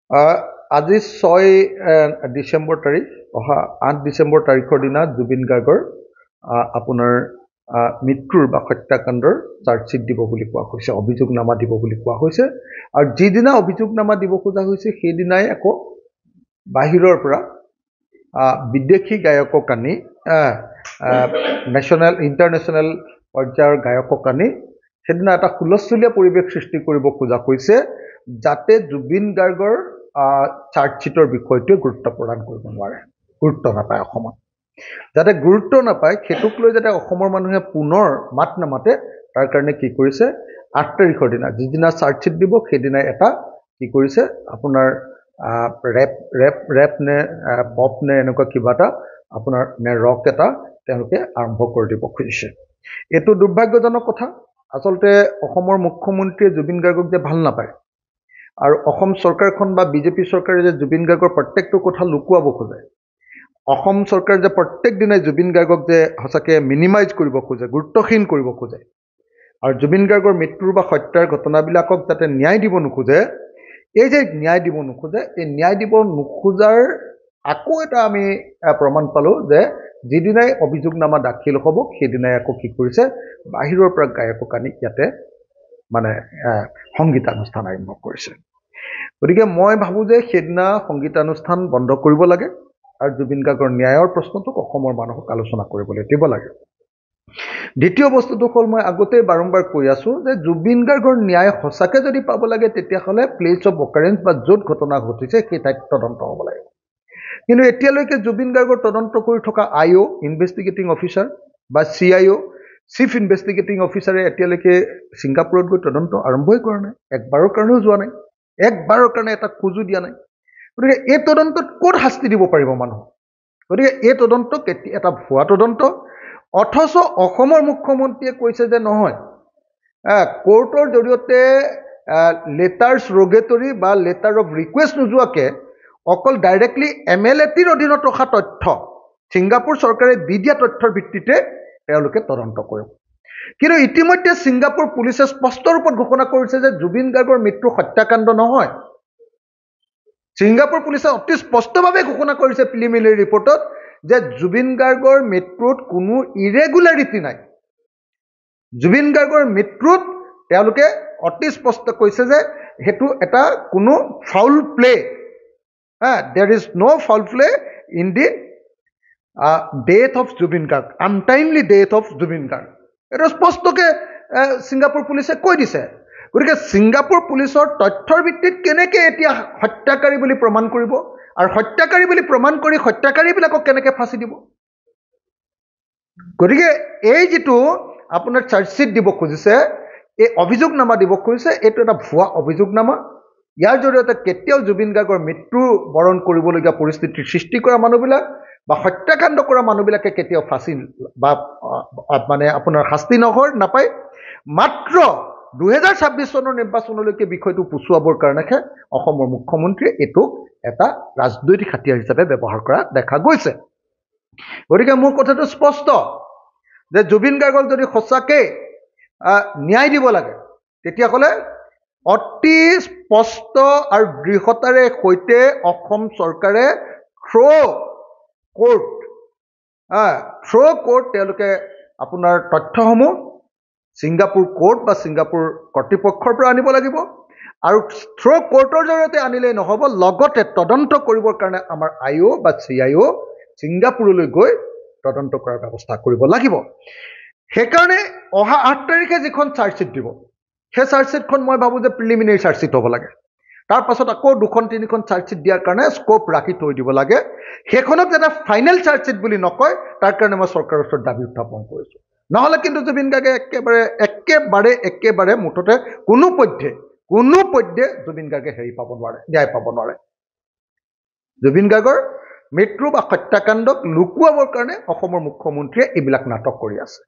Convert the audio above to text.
আজি 6 ডিচেম্বৰ তাৰিখ অহা 8 ডিচেম্বৰ তাৰিখৰ দিনা জুবিন গাৰ্গৰ আপোনাৰ মৃত্যুৰ বা হত্যাকাণ্ডৰ চাৰ্জশ্বিট দিব বুলি কোৱা হৈছে, অভিযোগনামা দিব বুলি কোৱা হৈছে। আৰু যিদিনা অভিযোগনামা দিব খোজা হৈছে সেইদিনাই আকৌ বাহিৰৰ পৰা বিদেশী গায়কক আনি ইণ্টাৰনেশ্যনেল পৰ্যায়ৰ গায়কক আনি সেইদিনা এটা হুলস্থুলীয়া পৰিৱেশ সৃষ্টি কৰিব খোজা হৈছে, যাতে জুবিন গাৰ্গৰ চাৰ্জশ্বিটৰ বিষয়টোৱে গুৰুত্ব প্ৰদান কৰিব নোৱাৰে, গুৰুত্ব নাপায় অসমত। যাতে গুৰুত্ব নাপায় সেইটোক লৈ যাতে অসমৰ মানুহে পুনৰ মাত নামাতে, তাৰ কাৰণে কি কৰিছে 8 তাৰিখৰ দিনা যিদিনা চাৰ্জশ্বিট দিব সেইদিনাই এটা কি কৰিছে আপোনাৰ ৰেপ নে পপ নে এনেকুৱা কিবা এটা আপোনাৰ নে ৰক এটা তেওঁলোকে আৰম্ভ কৰি দিব খুজিছে। এইটো দুৰ্ভাগ্যজনক কথা। আচলতে অসমৰ মুখ্যমন্ত্ৰীয়ে জুবিন গাৰ্গক যে ভাল নাপায় আৰু অসম চৰকাৰখন বা বিজেপি চৰকাৰে যে জুবিন গাৰ্গৰ প্ৰত্যেকটো কথা লুকুৱাব খোজে, অসম চৰকাৰে যে প্ৰত্যেক দিনাই জুবিন গাৰ্গক যে সঁচাকৈ মিনিমাইজ কৰিব খোজে, গুৰুত্বহীন কৰিব খোজে আৰু জুবিন গাৰ্গৰ মৃত্যুৰ বা হত্যাৰ ঘটনাবিলাকক যাতে ন্যায় দিব নোখোজে, এই যে ন্যায় দিব নোখোজে, এই ন্যায় দিব নোখোজাৰ আকৌ এটা আমি প্ৰমাণ পালোঁ যে যিদিনাই অভিযোগনামা দাখিল হ'ব সেইদিনাই আকৌ কি কৰিছে বাহিৰৰ পৰা গায়কক আনি ইয়াতে মানে সংগীতানুষ্ঠান আৰম্ভ কৰিছে। গতিকে মই ভাবোঁ যে সেইদিনা সংগীতানুষ্ঠান বন্ধ কৰিব লাগে আৰু জুবিন গাৰ্গৰ ন্যায়ৰ প্ৰশ্নটোক অসমৰ মানুহক আলোচনা কৰিবলৈ দিব লাগে। দ্বিতীয় বস্তুটো হ'ল মই আগতেই বাৰম্বাৰ কৈ আছোঁ যে জুবিন গাৰ্গৰ ন্যায় সঁচাকৈ যদি পাব লাগে তেতিয়াহ'লে প্লেচ অফ অকাৰেঞ্চ বা য'ত ঘটনা ঘটিছে সেই ঠাইত তদন্ত হ'ব লাগে। কিন্তু এতিয়ালৈকে জুবিন গাৰ্গৰ তদন্ত কৰি থকা IO ইনভেষ্টিগেটিং অফিচাৰ বা CIO চিফ ইনভেষ্টিগেটিং অফিচাৰে এতিয়ালৈকে ছিংগাপুৰত গৈ তদন্ত আৰম্ভই কৰা নাই, একবাৰৰ কাৰণেও যোৱা নাই, একবাৰৰ কাৰণে এটা খোজো দিয়া নাই। গতিকে এই তদন্তত ক'ত শাস্তি দিব পাৰিব মানুহ? গতিকে এই তদন্ত এটা ভুৱা তদন্ত। অথচ অসমৰ মুখ্যমন্ত্ৰীয়ে কৈছে যে নহয়, কোৰ্টৰ জৰিয়তে লেটাৰ্ছ ৰগেটৰী বা লেটাৰ অফ ৰিকুৱেষ্ট নোযোৱাকৈ অকল ডাইৰেক্টলি MLATৰ অধীনত ৰখা তথ্য ছিংগাপুৰ চৰকাৰে দি দিয়া তথ্যৰ ভিত্তিতে তেওঁলোকে তদন্ত কৰিব। কিন্তু ইতিমধ্যে ছিংগাপুৰ পুলিচে স্পষ্ট ৰূপত ঘোষণা কৰিছে যে জুবিন গাৰ্গৰ মৃত্যু হত্যাকাণ্ড নহয়। ছিংগাপুৰ পুলিচে অতি স্পষ্টভাৱে ঘোষণা কৰিছে প্ৰিলিমিনাৰী ৰিপৰ্টত যে জুবিন গাৰ্গৰ মৃত্যুত কোনো ইৰেগুলাৰিটি নাই। জুবিন গাৰ্গৰ মৃত্যুত তেওঁলোকে অতি স্পষ্ট কৈছে যে সেইটো এটা কোনো foul play, there is no' foul play in the death of Zubeen Garg, untimely death of Zubeen Garg. এইটো স্পষ্টকৈ ছিংগাপুৰ পুলিচে কৈ দিছে। গতিকে ছিংগাপুৰ পুলিচৰ তথ্যৰ ভিত্তিত কেনেকৈ এতিয়া হত্যাকাৰী বুলি প্ৰমাণ কৰিব আৰু হত্যাকাৰী বুলি প্ৰমাণ কৰি হত্যাকাৰীবিলাকক কেনেকৈ ফাঁচি দিব? গতিকে এই যিটো আপোনাৰ চাৰ্জশ্বিট দিব খুজিছে, এই অভিযোগনামা দিব খুজিছে, এইটো এটা ভুৱা অভিযোগনামা। ইয়াৰ জৰিয়তে কেতিয়াও জুবিন গাৰ্গৰ মৃত্যু বৰণ কৰিবলগীয়া পৰিস্থিতিৰ সৃষ্টি কৰা মানুহবিলাক বা হত্যাকাণ্ড কৰা মানুহবিলাকে কেতিয়াও ফাঁচি বা মানে আপোনাৰ শাস্তি নাপায়। মাত্ৰ 2026 চনৰ নিৰ্বাচনলৈকে বিষয়টো পুচুৱাবৰ কাৰণেহে অসমৰ মুখ্যমন্ত্ৰীয়ে এইটোক এটা ৰাজনৈতিক হাতিয়াৰ হিচাপে ব্যৱহাৰ কৰা দেখা গৈছে। গতিকে মোৰ কথাটো স্পষ্ট যে জুবিন গাৰ্গক যদি সঁচাকৈ ন্যায় দিব লাগে তেতিয়াহ'লে অতি স্পষ্ট আৰু দৃঢ়তাৰে সৈতে অসম চৰকাৰে থ্ৰ' কোৰ্ট তেওঁলোকে আপোনাৰ তথ্যসমূহ ছিংগাপুৰ কোৰ্ট বা ছিংগাপুৰ কৰ্তৃপক্ষৰ পৰা আনিব লাগিব আৰু থ্ৰ' কোৰ্টৰ জৰিয়তে আনিলেই নহ'ব, লগতে তদন্ত কৰিবৰ কাৰণে আমাৰ IO বা CIO ছিংগাপুৰলৈ গৈ তদন্ত কৰাৰ ব্যৱস্থা কৰিব লাগিব। সেইকাৰণে অহা 8 তাৰিখে যিখন চাৰ্জশ্বিট দিব সেই চাৰ্জশ্বিটখন মই ভাবোঁ যে প্ৰিলিমিনাৰী চাৰ্জশ্বিট হ'ব লাগে। তাৰ পাছত আকৌ 2-3খন চাৰ্জশ্বিট দিয়াৰ কাৰণে স্ক'প ৰাখি থৈ দিব লাগে। সেইখনক যাতে ফাইনেল চাৰ্জশ্বিট বুলি নকয় তাৰ কাৰণে মই চৰকাৰৰ ওচৰত দাবী উত্থাপন কৰিছোঁ। নহ'লে কিন্তু জুবিন গাৰ্গে একেবাৰে মুঠতে কোনো পধ্যে জুবিন গাৰ্গে ন্যায় পাব নোৱাৰে। জুবিন গাৰ্গৰ মৃত্যু বা হত্যাকাণ্ডক লুকুৱাবৰ কাৰণে অসমৰ মুখ্যমন্ত্ৰীয়ে এইবিলাক নাটক কৰি আছে।